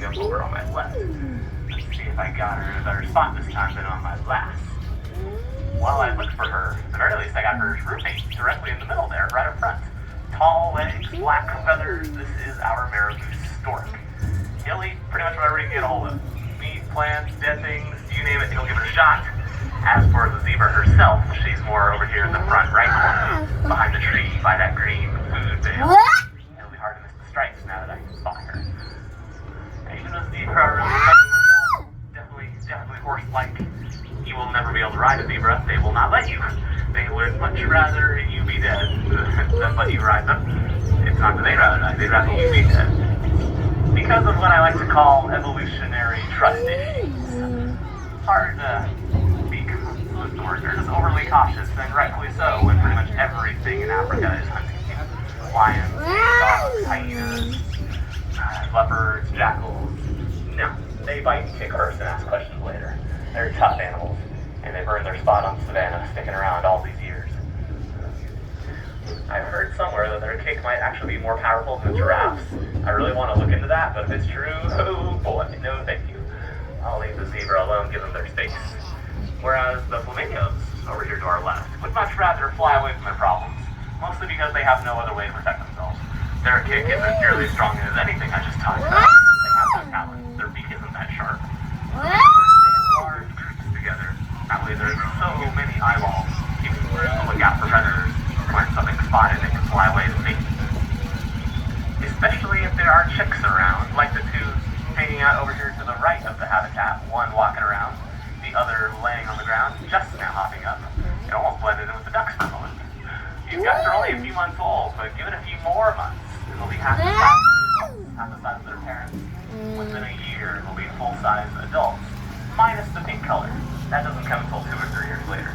jump over on my left. Let's see if I got her in a better spot this time than on my last. While I looked for her, at the very least I got her roommate directly in the middle there, right up front. Tall legs, black feathers, this is our marabou stork. He'll eat pretty much whatever he can get a hold of. Meat, plants, dead things, you name it, he'll give it a shot. As for the zebra herself, she's more over here in the front right corner, behind the tree by that green food bale. It'll be hard to miss the stripes now that I can spot her. And even though zebra are really fun to look at, definitely horse-like, you will never be able to ride a zebra. They will not let you. They would much rather you be dead than let you ride them. It's not that they'd rather die, they'd rather you be dead. Because of what I like to call evolutionary trust issues. Hard to be they're just overly cautious, and rightfully so, when pretty much everything in Africa is hunting you. Lions, dogs, hyenas, leopards, jackals. No, they bite and kick first and ask questions later. They're tough animals, and they've earned their spot on Savannah, sticking around all these years. I've heard somewhere that their kick might actually be more powerful than the giraffes. I really want to look into that, but if it's true, oh boy, no thank you. I'll leave the zebra alone, give them their space. Whereas the flamingos, over here to our left, would much rather fly away from their problems, mostly because they have no other way to protect themselves. Their kick isn't nearly as strong as anything I just talked about. They have no talent. Their beak isn't that sharp. They stay in large groups together. That way there's so many eyeballs keeping to look out for predators. When something's spotted, they can fly away to safety. Especially if there are chicks around, like the two hanging out over here to the right of the habitat, one walking around, the other laying on the ground, just now hopping up. It almost blended in with the ducks for a moment. These guys are only a few months old, but give it a few more months, and they'll be half the size of their parents. Within a year, they'll be full-size adults, minus the pink color. That doesn't come until 2 or 3 years later.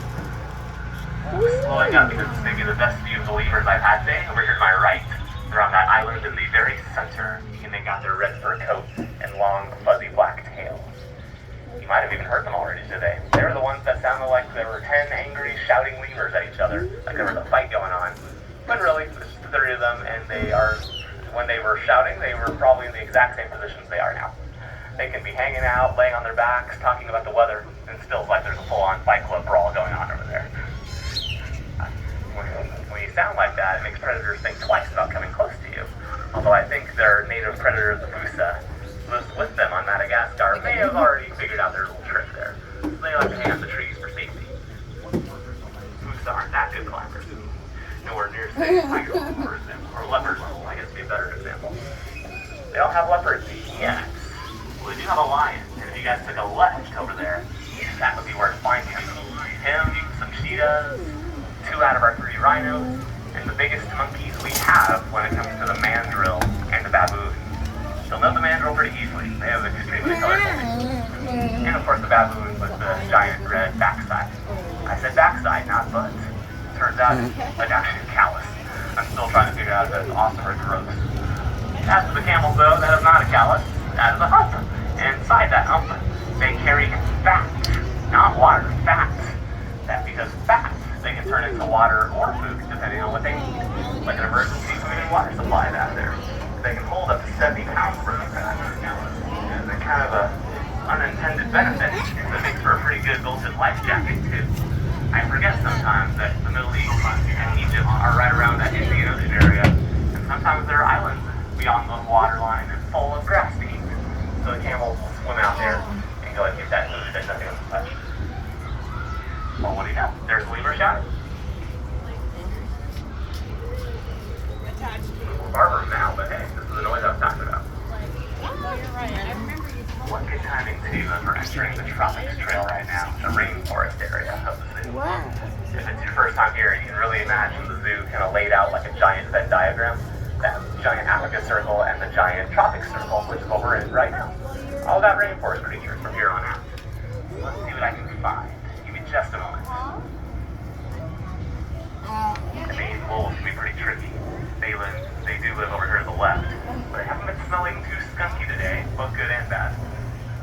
Slowing up because it's maybe the best view of the lemurs I've had today. Over here to my right, they're on that island in the very center, and they got their red fur coat and long, fuzzy black tails. You might have even heard them already today. They were the ones that sounded like there were 10 angry, shouting lemurs at each other, like there was a fight going on. But really, there's 30 of them, and they are, when they were shouting, they were probably in the exact same positions they are now. They can be hanging out, laying on their backs, talking about the weather, and it feels like there's a full-on fight club brawl going on over there. When you sound like that, it makes predators think twice about coming close to you. Although I think their native predator, the Busa, lives with them on Madagascar, may have already figured out their little trick there. So they like to hang out the trees for safety. Busa aren't that good climbers. Nowhere near safe tiger, for example, or leopard level, I guess would be a better example. They don't have leopards yet. Well, they do have a lion, and if you guys took a left over there, that would be where to find him. Him, some cheetahs, 2 out of our 3 rhinos, and the biggest monkeys we have when it comes to the mandrill and the baboon. You'll know the mandrill pretty easily. They have extremely colorful faces. And of course the baboon with the giant red backside. I said backside, not butt. Turns out it's actually a callus. I'm still trying to figure out if that's awesome or gross. As for the camels though, that is not a callus, that is a hump. And inside that hump, they carry fat, not water, fat. That's because fat they can turn into water or food, depending on what they need. Like an emergency food and water supply down there. They can hold up to 70 pounds worth of fat. It's a kind of a unintended benefit that makes for a pretty good built-in life jacket, too. I forget sometimes that the Middle East and Egypt are right around that Indian Ocean area, and sometimes there are islands beyond the waterline and full of grass to eat. So the camels will swim out there and go and get that food that nothing else will touch. Well, what do you know? There's a lemur shouting. Barber now, but hey, this is the noise I was talking about. What good timing too for entering the Tropics Trail right now, the rainforest area of the zoo. If it's your first time here, you can really imagine the zoo kind of laid out like a giant Venn diagram. That giant Africa circle and the giant Tropics circle, which is what we're in right now. All about rainforest creatures from here on out. Let's see what I can find. Give me just a moment. The main wolves can be pretty tricky. They do live over here to the left, but I haven't been smelling too skunky today, both good and bad.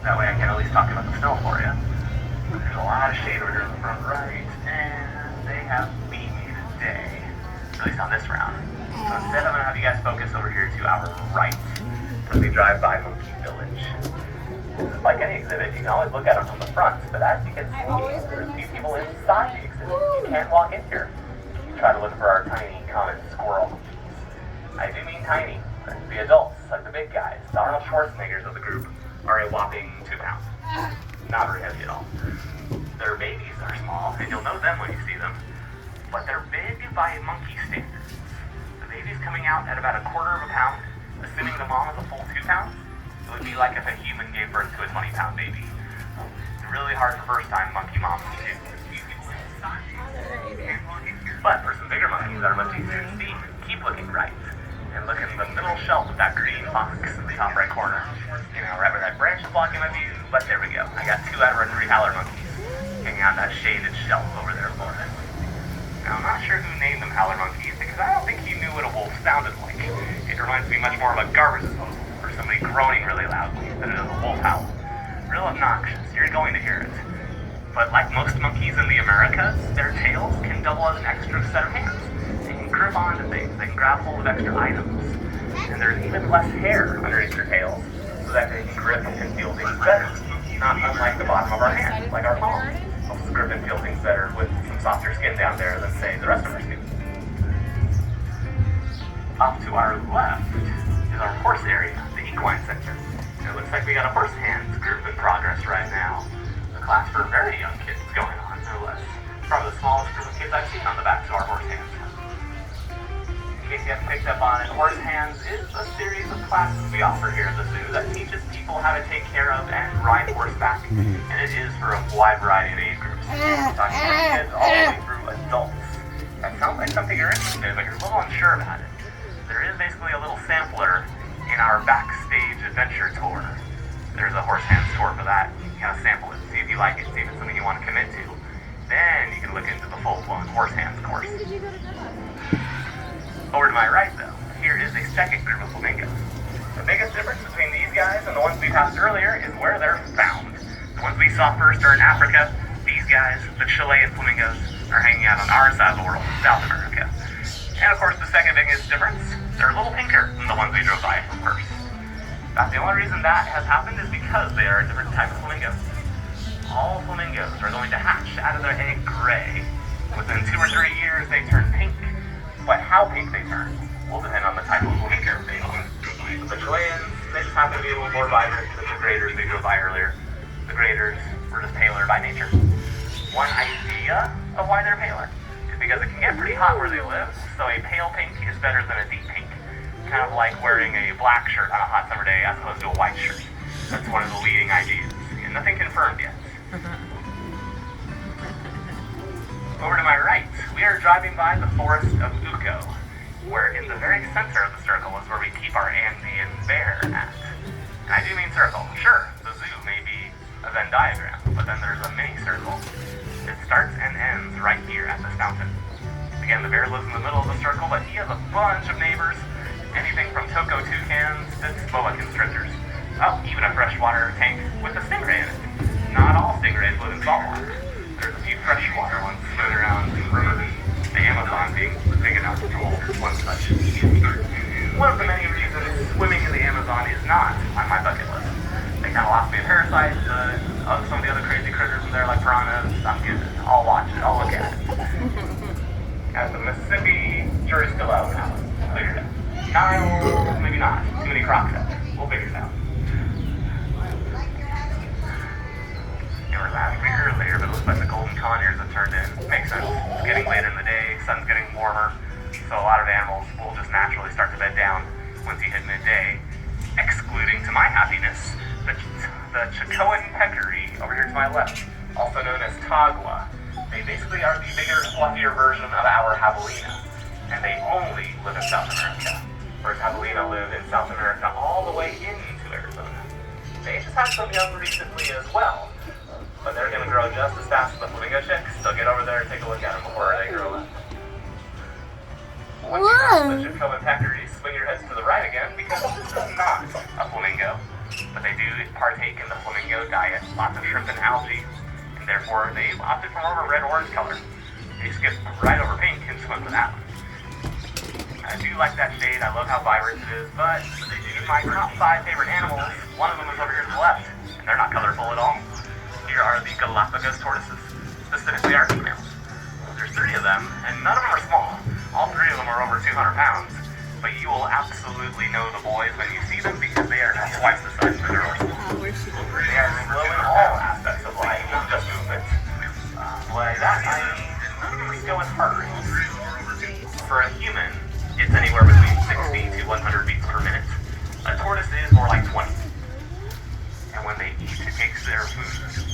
That way I can at least talk about the smell for you. There's a lot of shade over here in the front right, and they have beat me today, at least on this round. So instead I'm going to have you guys focus over here to our right as we drive by Monkey Village. exhibit, you can always look at them from the front, but as you can see, there's a few people inside the exhibit. You can't walk in here. You try to look for our tiny common squirrel monkeys. I do mean tiny. The adults, like the big guys, the Arnold Schwarzeneggers of the group, are a whopping 2 pounds. Not very heavy at all. Their babies are small, and you'll know them when you see them, but they're big by monkey standards. The baby's coming out at about 1/4 pound, assuming the mom is a full 2 pounds. It would be like if a human gave birth to a 20-pound baby. It's really hard for first-time monkey moms to do. But for some bigger monkeys that are much easier to see, keep looking right. And look in the middle shelf with that green box in the top right corner. You know, right where that branch is blocking my view, but there we go. I got 2 out of our 3 howler monkeys hanging out that shaded shelf over there for us. Now, I'm not sure who named them howler monkeys, because I don't think he knew what a wolf sounded like. It reminds me much more of a garbage disposal, or somebody groaning really loudly, than it is a wolf howl. Real obnoxious, you're going to hear it. But like most monkeys in the Americas, their tails can double as an extra set of hands. They can grip onto things, they can grab hold of extra items. And there's even less hair underneath their tails, so that they can grip and feel things better. Not unlike the bottom of our hand, like our palm. Helps grip and feel things better with some softer skin down there than, say, the rest of our skin. Off to our left is our horse area, the equine center. And it looks like we got a horse hands group in progress right now. A class for very young kids going on, no less. Probably the smallest group of kids I've seen on the backs of our horse hands. In case you haven't picked up on it, Horse Hands is a series of classes we offer here at the zoo that teaches people how to take care of and ride horseback. And it is for a wide variety of age groups. Talking from kids all the way through adults. That sounds like something you're interested in, but you're a little unsure about it. There is basically a little sampler in our backstage adventure tour. There's a Horse Hands tour for that. You can kind of sample it, see if you like it, see if it's something you want to commit to. Then you can look into the full-blown Horse Hands course. Over to my right, though, here is a second group of flamingos. The biggest difference between these guys and the ones we passed earlier is where they're found. The ones we saw first are in Africa. These guys, the Chilean flamingos, are hanging out on our side of the world, South America. And of course, the second biggest difference, they're a little pinker than the ones we drove by first. That's the only reason that has happened is because they are a different type of flamingo. All flamingos are going to hatch out of their egg gray. Within 2 or 3 years, they turn pink. But how pink they turn will depend on the type of flamingo they are. The Chileans, they just happen to be a little more vibrant than the graders we drove by earlier. The graders were just paler by nature. One idea of why they're paler is because it can get pretty hot where they live, so a pale pink is better than a deep pink. Kind of like wearing a black shirt on a hot summer day as opposed to a white shirt. That's one of the leading ideas, and nothing confirmed yet. Over to my right, we are driving by the forest of Uco, where in the very center of the circle is where we keep our Andean bear at. And I do mean circle. Sure, the zoo may be a Venn diagram, but then there's a mini circle. It starts and ends right here at this fountain. Again, the bear lives in the middle of the circle, but he has a bunch of neighbors, anything from Toko toucans to boa constrictors. Oh, even a freshwater tank with a stingray in it. Not all stingrays live in saltwater. There's a few freshwater ones swimming around in rivers, the Amazon being big enough to hold one such. One of the many reasons swimming in the Amazon is not on my bucket list. The Calopsia parasites, some of the other crazy critters in there like piranhas, I'm good. I'll watch it, I'll look at it. As the Mississippi, sure is still out now. Figure it out. Nile, maybe not. Too many crocs out there. We'll figure it out. Last week earlier, but it looks like the golden conures have turned in. Makes sense. It's getting later in the day, sun's getting warmer, so a lot of animals will just naturally start to bed down once you hit midday, excluding, to my happiness, the Chicoan peccary over here to my left, also known as tagua. They basically are the bigger, fluffier version of our javelina, and they only live in South America, whereas javelina live in South America all the way into Arizona. They just had some young recently as well. But they're going to grow just as fast as the flamingo chicks, so get over there and take a look at them before they grow up. Once you pass the Chicoan peccary, swing your heads to the right again, because this is not a flamingo. But they do partake in the flamingo diet, lots of shrimp and algae, and therefore they opted for more of a red-orange color. They skip right over pink and swim with that one. I do like that shade, I love how vibrant it is, but my top 5 favorite animals, one of them is over here to the left, and they're not colorful at all.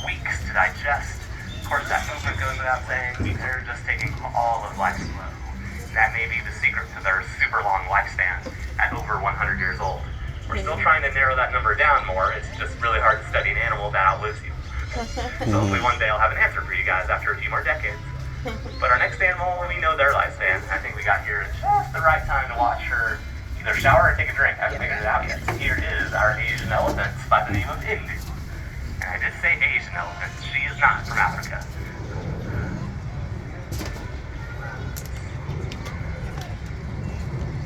weeks to digest. Of course, that movement goes without saying. They're just taking all of life slow. And that may be the secret to their super long lifespan at over 100 years old. We're still trying to narrow that number down more. It's just really hard to study an animal that outlives you. So hopefully one day I'll have an answer for you guys after a few more decades. But our next animal, we know their lifespan. I think we got here at just the right time to watch her either shower or take a drink. I haven't figured it out yet. Here is our Asian elephant by the name of Indu. And I did say Asian elephant. She is not from Africa.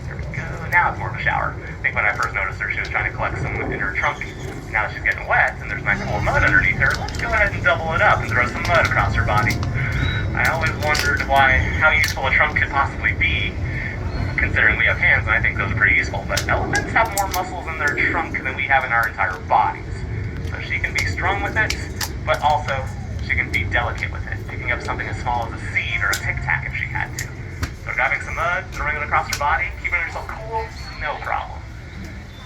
There we go. Now it's more of a shower. I think when I first noticed her, she was trying to collect some in her trunk. Now she's getting wet and there's nice cool mud underneath her. Let's go ahead and double it up and throw some mud across her body. I always wondered how useful a trunk could possibly be, considering we have hands, and I think those are pretty useful. But elephants have more muscles in their trunk than we have in our entire bodies. So she can be strong with it, but also she can be delicate with it, picking up something as small as a seed or a tic-tac if she had to. So grabbing some mud, throwing it across her body, keeping herself cool, no problem.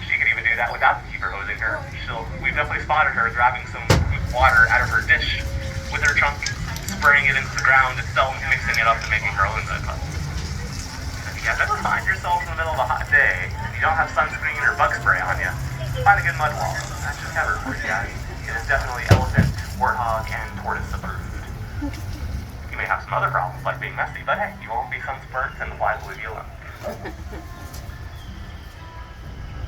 She could even do that without the keeper hosing her. We've definitely spotted her grabbing some water out of her dish with her trunk, spraying it into the ground itself, mixing it up and making her own mud puddles. If you guys ever find yourselves in the middle of a hot day, and you don't have sunscreen or bug spray on you, find a good mud wall. That's just covered for you guys. It is definitely elephant, warthog, and tortoise approved. You may have some other problems like being messy, but hey, you won't be sunburnt and the flies will leave you alone.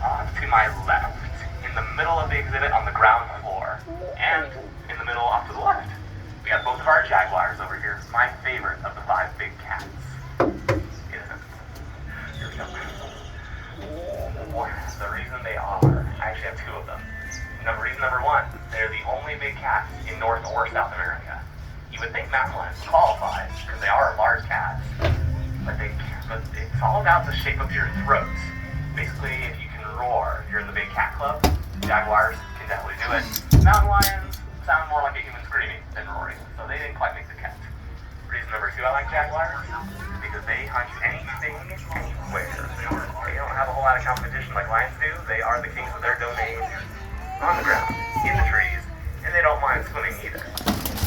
To my left, in the middle of the exhibit on the ground floor, and in the middle off to the left, we have both of our jaguars over here, my favorite of the 5 big cats. Here we go. The reason they are, I actually have 2 of them. Reason number 1, they're the only big cats in North or South America. You would think Mammalians qualify, because they are large cats, but it's all about the shape of your throat. Basically, if you can roar, you're in the big cat club. Jaguars can definitely do it. Mountain lions sound more like a human screaming than roaring, so they didn't quite make the cut. Reason number 2 I like jaguars, because they hunt anything, anywhere. They don't have a whole lot of competition like lions do. They are the kings of their domain, on the ground, in the trees, and they don't mind swimming either.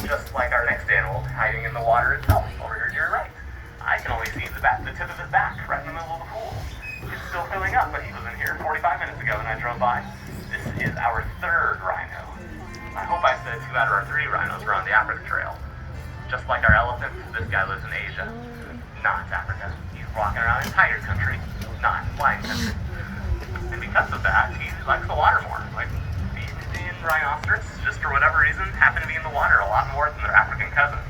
Just like our next animal, hiding in the water itself, over here to your right. I can only see the tip of his back, right in the middle of the pool. It's still filling up, but he was in here 45 minutes ago when I drove by. This is our 3rd rhino. I hope I said 2 out of our 3 rhinos were on the Africa Trail. Just like our elephant, this guy lives in Asia, not Africa. He's walking around in tiger country, not lion country. And because of that, he likes the water more. Like the Indian rhinoceros, just for whatever reason, happen to be in the water a lot more than their African cousins.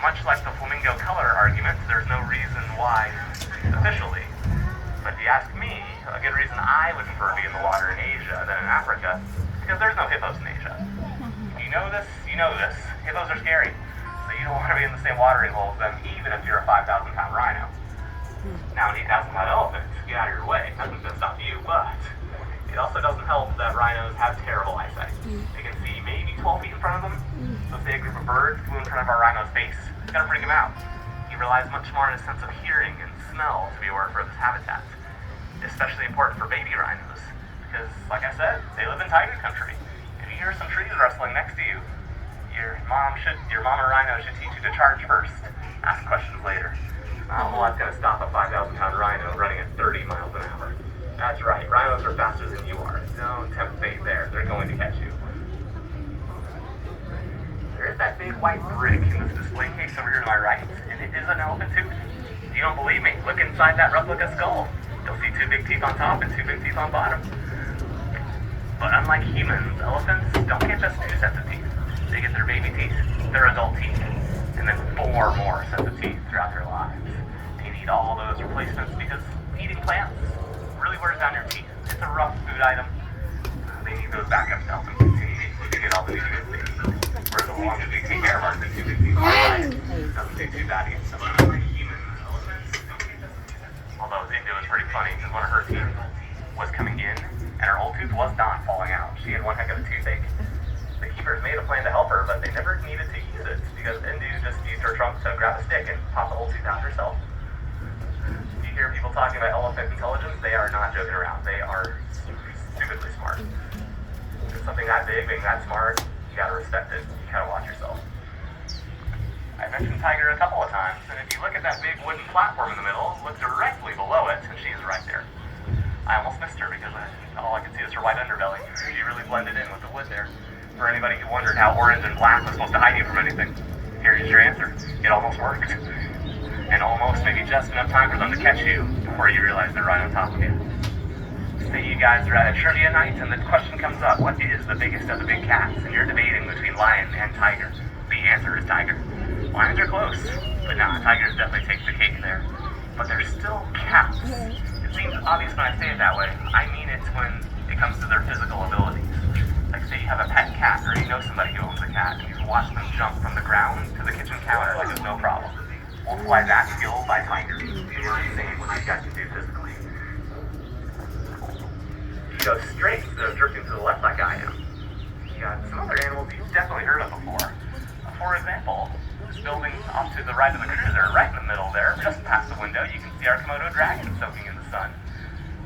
Much like the flamingo color argument, there's no reason why officially. But if you ask me, a good reason I would prefer to be in the water in Asia than in Africa, because there's no hippos in Asia. If you know this, you know this. Hippos are scary. So you don't want to be in the same watering hole as them, even if you're a 5,000-pound rhino. Now, an 8,000-pound elephant, get out of your way. Nothing's going to stop you, but it also doesn't help that rhinos have terrible eyesight. They can see maybe 12 feet in front of them. So say a group of birds flew in front of our rhino's face, it's going to freak him out. He relies much more on his sense of hearing and smell to be aware for this habitat. Especially important for baby rhinos, because, like I said, they live in tiger country. If you hear some trees rustling next to you, your mom or rhino should teach you to charge first. Ask questions later. Not a whole lot's going to stop a 5,000-pound rhino running at 30 miles an hour. That's right, rhinos are faster than you are. Don't tempt fate there. They're going to catch you. There's that big white brick in this display case over here to my right, and it is an elephant tooth. If you don't believe me, look inside that replica skull. You'll see 2 big teeth on top and 2 big teeth on bottom. But unlike humans, elephants don't get just 2 sets of teeth. They get their baby teeth, their adult teeth, and then 4 more sets of teeth throughout their lives. They need all those replacements because eating plants really wears down your teeth. It's a rough food item. They need those backups to help them continue to get all the nutrients they need. Whereas as long as we take care of our teeth, it doesn't do too bad against them. Although Indu was pretty funny because one of her teeth was coming in and her old tooth was not falling out. She had one heck of a toothache. The keepers made a plan to help her, but they never needed to use it because Indu just used her trunk to grab a stick and pop the whole tooth out herself. If you hear people talking about elephant intelligence, they are not joking around. They are stupidly smart. Because something that big, being that smart, You gotta respect it. You gotta watch yourself. I mentioned Tiger a couple of times, and if you look at that big wooden platform in the middle, look directly below it, and she's right there. I almost missed her because all I could see was her white underbelly. She really blended in with the wood there. For anybody who wondered how orange and black was supposed to hide you from anything, here's your answer. It almost worked. And almost maybe just enough time for them to catch you before you realize they're right on top of you. Say you guys are at a trivia night and the question comes up, what is the biggest of the big cats? And you're debating between lion and tiger. The answer is tiger. Lions are close, but nah, tigers definitely take the cake there. But they're still cats. It seems obvious when I say it that way. I mean it when it comes to their physical abilities. Like say you have a pet cat or you know somebody who owns a cat and you can watch them jump from the ground to the kitchen counter like it's no problem. Multiply that skill by tigers. You're insane what these guys can do physically. You go straight instead of drifting to the left like I am. You got some other animals you've definitely heard of before. For example, this building off to the right of the cruiser, right in the middle there, just past the window, you can see our Komodo dragon soaking in the sun.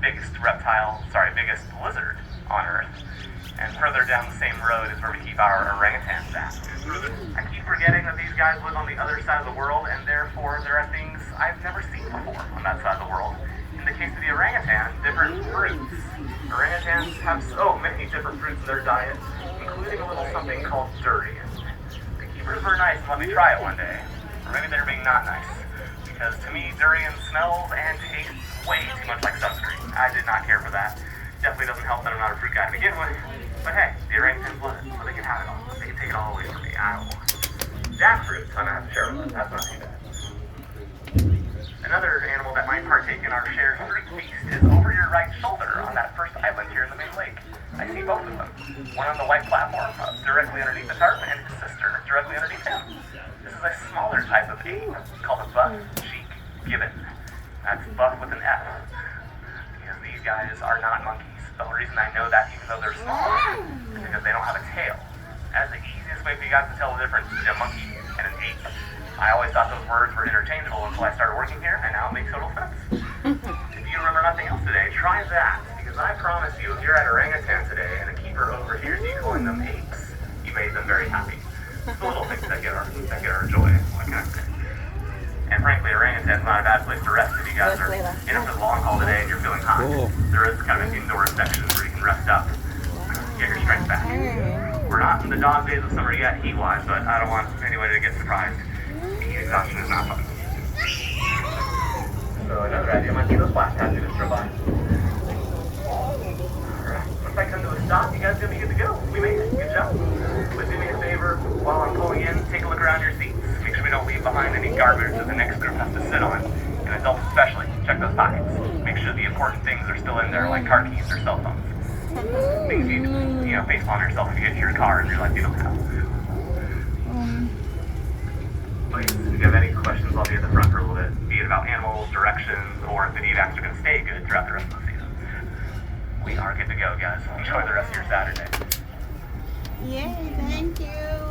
Biggest lizard on Earth. And further down the same road is where we keep our orangutans at. I keep forgetting that these guys live on the other side of the world, and therefore there are things I've never seen before on that side of the world. In the case of the orangutan, different fruits. Orangutans have so many different fruits in their diet, including a little something called durian. The keepers were nice and let me try it one day. Or maybe they're being not nice. Because to me, durian smells and tastes way too much like sunscreen. I did not care for that. Definitely doesn't help that I'm not a fruit guy to begin with. But hey, the orangutans love it, so they can have it all. They can take it all away from me. I don't want it. Jackfruit, I'm gonna have to share with them. That's not too bad. Another animal that might partake in our shared fruit feast is over your right shoulder on that first island here in the main lake. I see both of them. One on the white platform, directly underneath the tarp, and his sister directly underneath him. This is a smaller type of ape called a buff cheek gibbon. That's buff with an F. Because these guys are not monkeys. The whole reason I know that, even though they're small, is because they don't have a tail. That's the easiest way for you guys to tell the difference between a monkey and an ape. I always thought those words were interchangeable until I started working here, and now it makes total sense. If you remember nothing else today, try that, because I promise you, if you're at orangutan today and a keeper overhears you calling them apes, you made them very happy. It's the little things that get our joy, what can I say? And frankly, orangutan's not a bad place to rest if you guys are in it for the long haul today and you're feeling hot. Cool. There is kind of an indoor section where you can rest up, get your strength back. We're not in the dog days of summer yet, heat-wise, but I don't want anybody to get surprised. Heat exhaustion is not fun. So another idea might be those black cats you just drove by. Alright, once I come to a stop, you guys are going to be good to go. We made it. Good job. But do me a favor, while I'm pulling in, take a look around your seats. Make sure we don't leave behind any garbage that the next group has to sit on. And adults especially, check those pockets. Make sure the important things are still in there, like car keys or cell phones. Things you face on yourself if you get to your car and realize you don't have. Please, if you have any questions, I'll be at the front for a little bit. Be it about animals, directions, or if the evacs are going to stay good throughout the rest of the season. We are good to go, guys. Enjoy the rest of your Saturday. Yay, thank you.